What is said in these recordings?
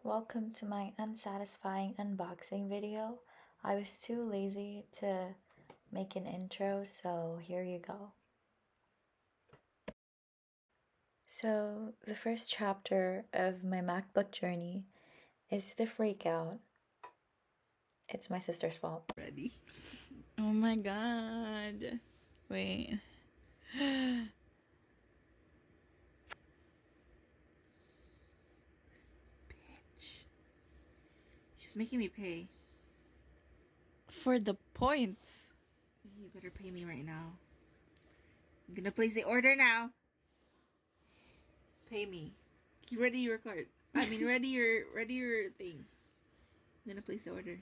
Welcome to my unsatisfying unboxing video. I was too lazy to make an intro, so here you go. So, the first chapter of my MacBook journey is the freakout. It's my sister's fault. Ready? Oh my god. Wait. Bitch. She's making me pay. For the points. You better pay me right now. I'm gonna place the order now. Pay me. You ready your card. ready your thing. I'm gonna place the order.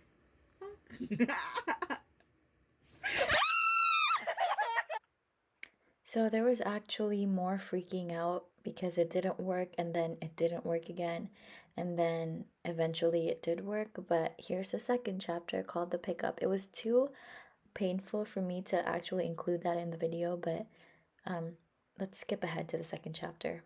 So, there was actually more freaking out because it didn't work and then it didn't work again. And then eventually it did work. But here's the second chapter called The Pickup. It was too painful for me to actually include that in the video, but let's skip ahead to the second chapter.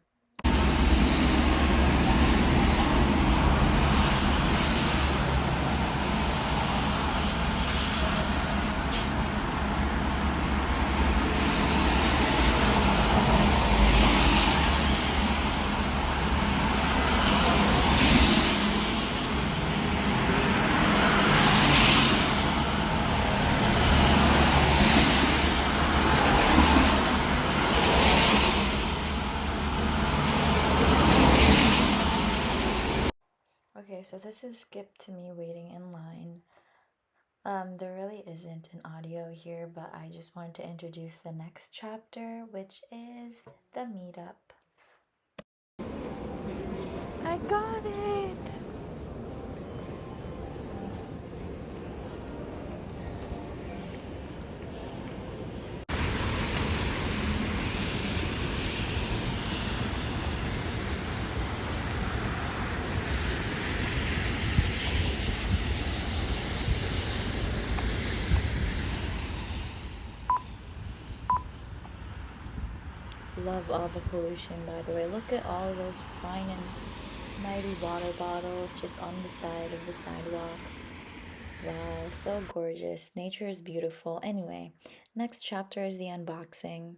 Okay, so this is skip to me waiting in line. There really isn't an audio here, but I just wanted to introduce the next chapter, which is the meetup. I got it! Love all the pollution, by the way. Look at all those fine and mighty water bottles just on the side of the sidewalk. Wow, so gorgeous. Nature is beautiful. Anyway, next chapter is the unboxing.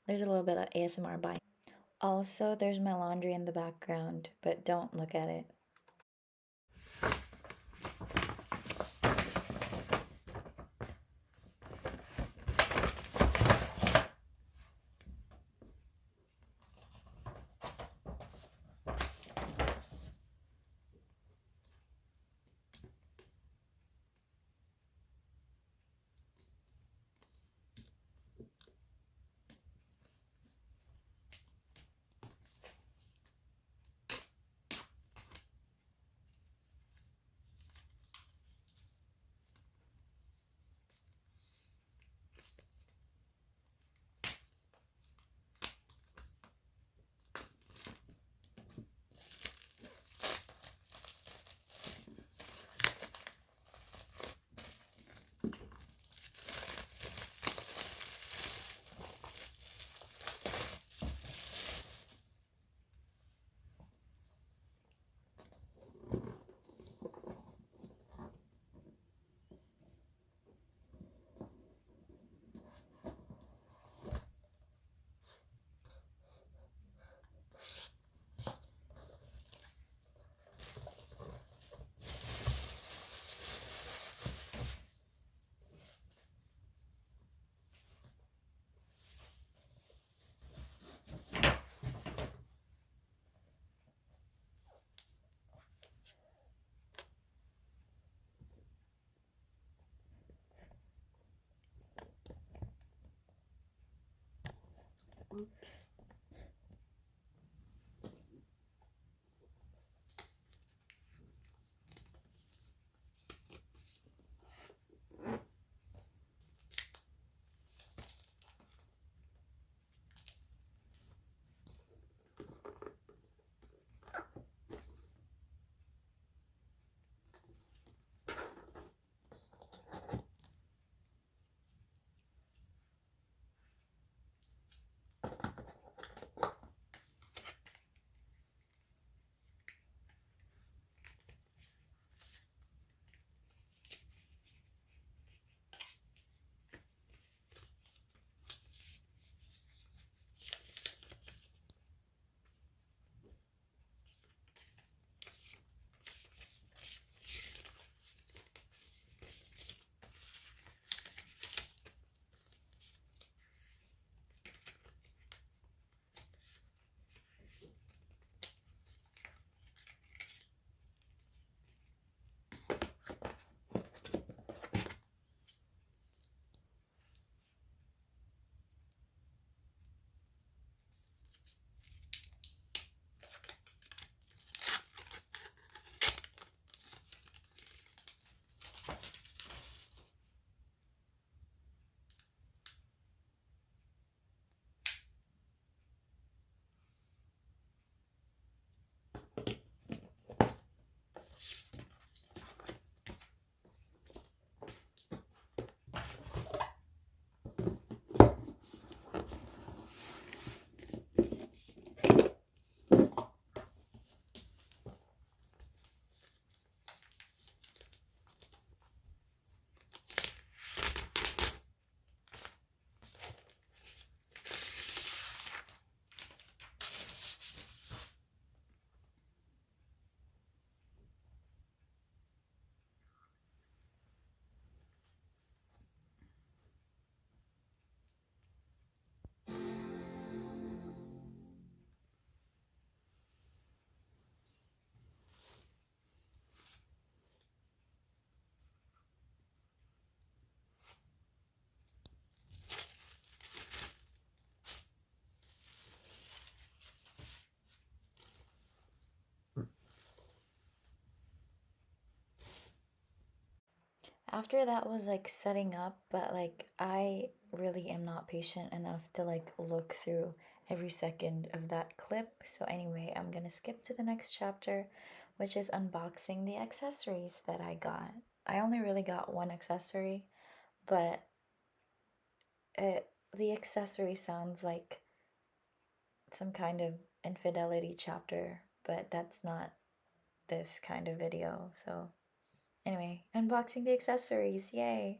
There's a little bit of ASMR by. Also, there's my laundry in the background, but don't look at it. Oops. after that was like setting up, but like I really am not patient enough to like look through every second of that clip. So anyway, I'm gonna skip to the next chapter, which is unboxing the accessories that I got. I only really got one accessory, but the accessory sounds like some kind of infidelity chapter, but that's not this kind of video. So anyway, unboxing the accessories, yay!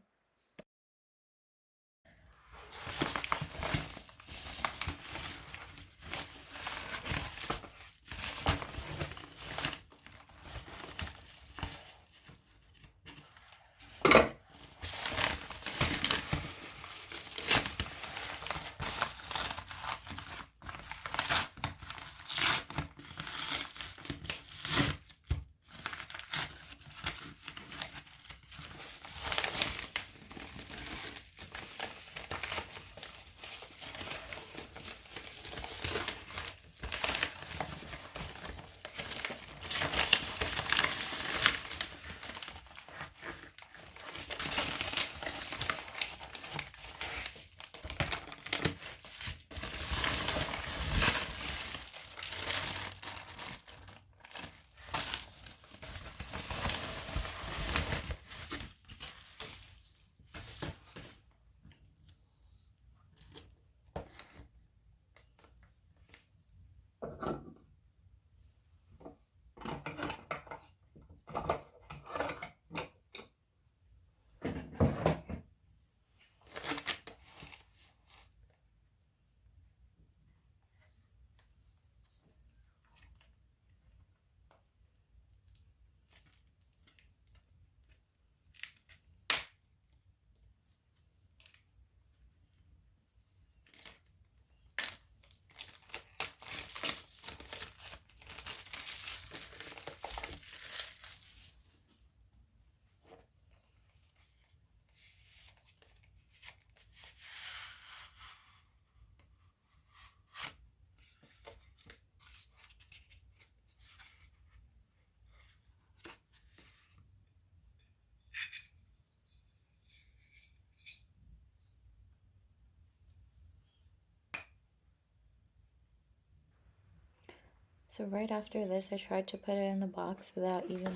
So right after this, I tried to put it in the box without even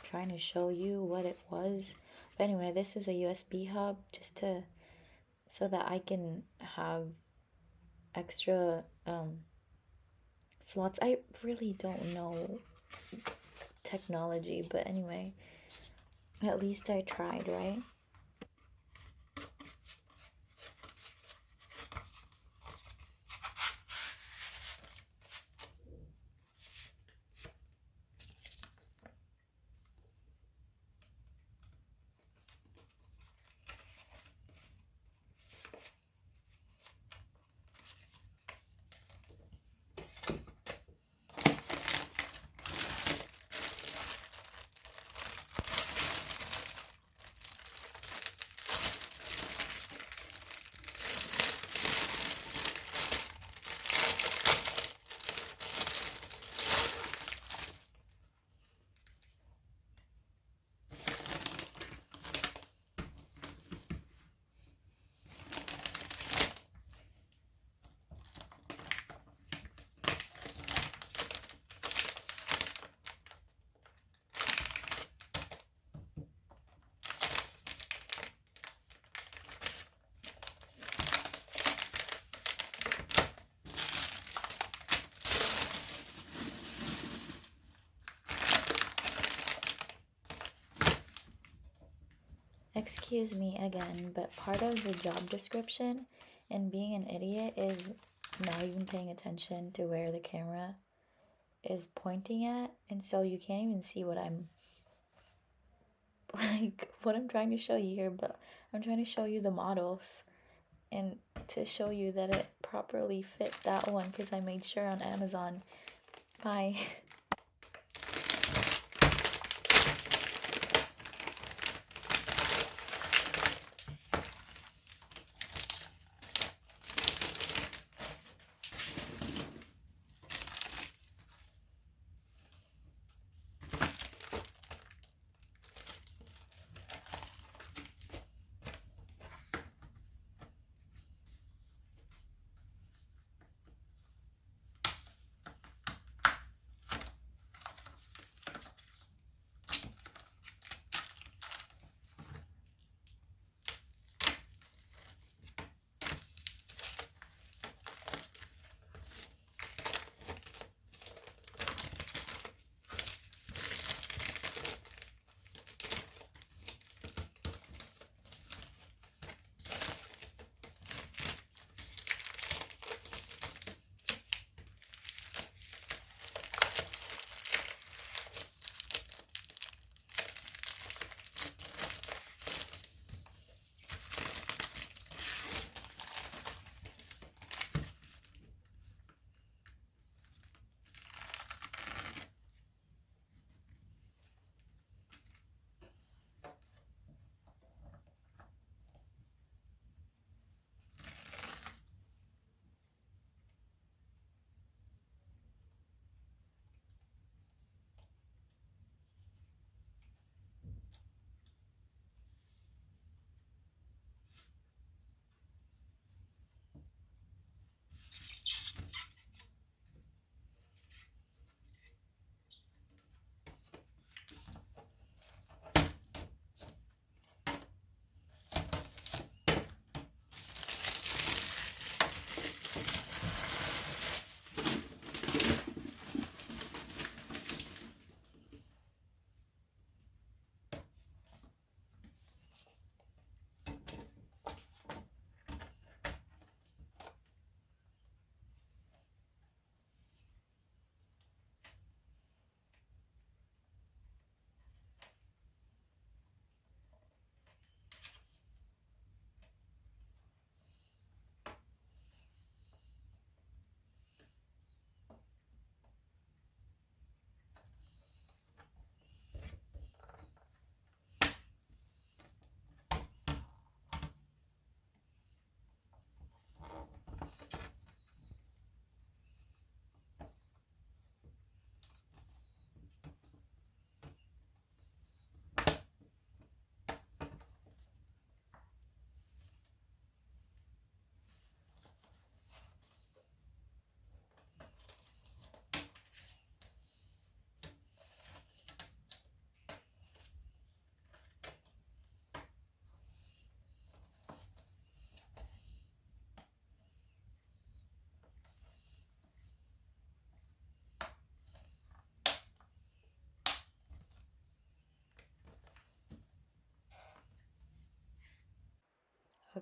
trying to show you what it was. But anyway, this is a USB hub just to so that I can have extra slots. I really don't know technology, but anyway, at least I tried, right? Excuse me again, but part of the job description and being an idiot is not even paying attention to where the camera is pointing at, and so you can't even see what I'm like what I'm trying to show you here, but I'm trying to show you the models and to show you that it properly fit that one because I made sure on Amazon. Bye.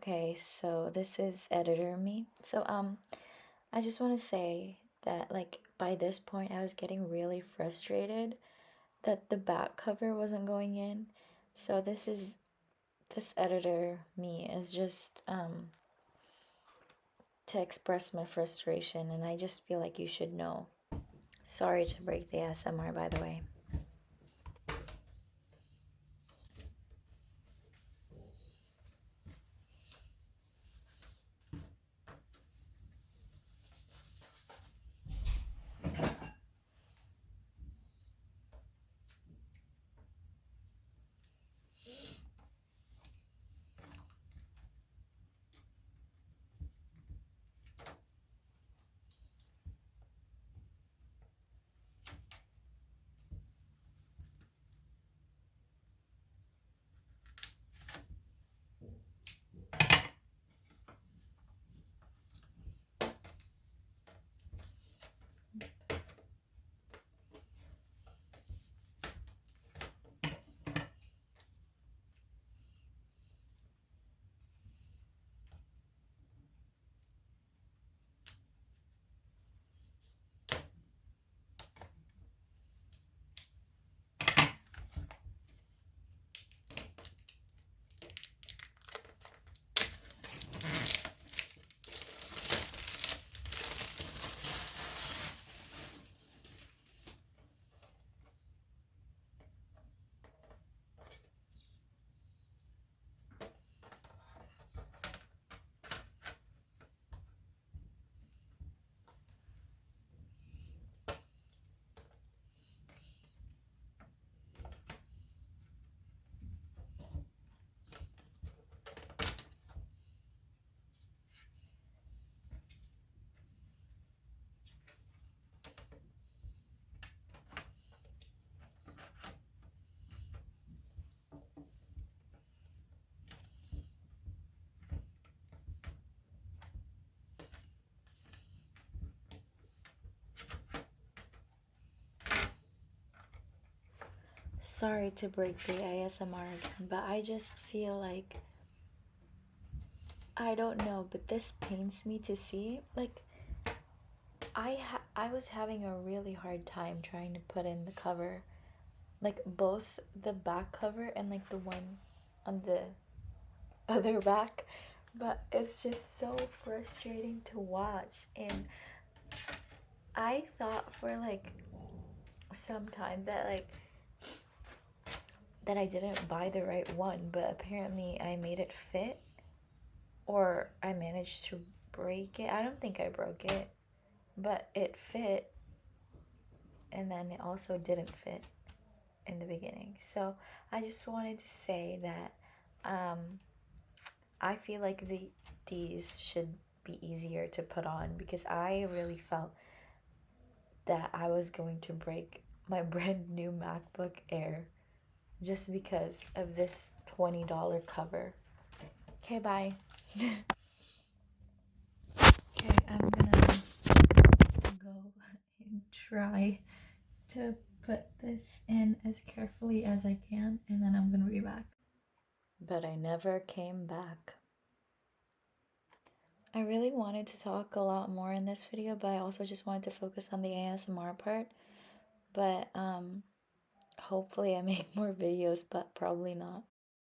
Okay, so this is editor me. So I just want to say that like by this point I was getting really frustrated that the back cover wasn't going in. So this editor me is just to express my frustration, and I just feel like you should know. Sorry to break the ASMR, by the way. Sorry to break the ASMR again, but I just feel like I don't know, but this pains me to see. Like I was having a really hard time trying to put in the cover, like both the back cover and like the one on the other back, but it's just so frustrating to watch. And I thought for like some time that I didn't buy the right one, but apparently I made it fit, or I managed to break it. I don't think I broke it, but it fit, and then it also didn't fit in the beginning. So I just wanted to say that I feel like these should be easier to put on, because I really felt that I was going to break my brand new MacBook Air just because of this $20 cover. Okay, bye. Okay, I'm gonna go and try to put this in as carefully as I can, and then I'm gonna be back. But I never came back. I really wanted to talk a lot more in this video, but I also just wanted to focus on the ASMR part. But hopefully I make more videos, but probably not.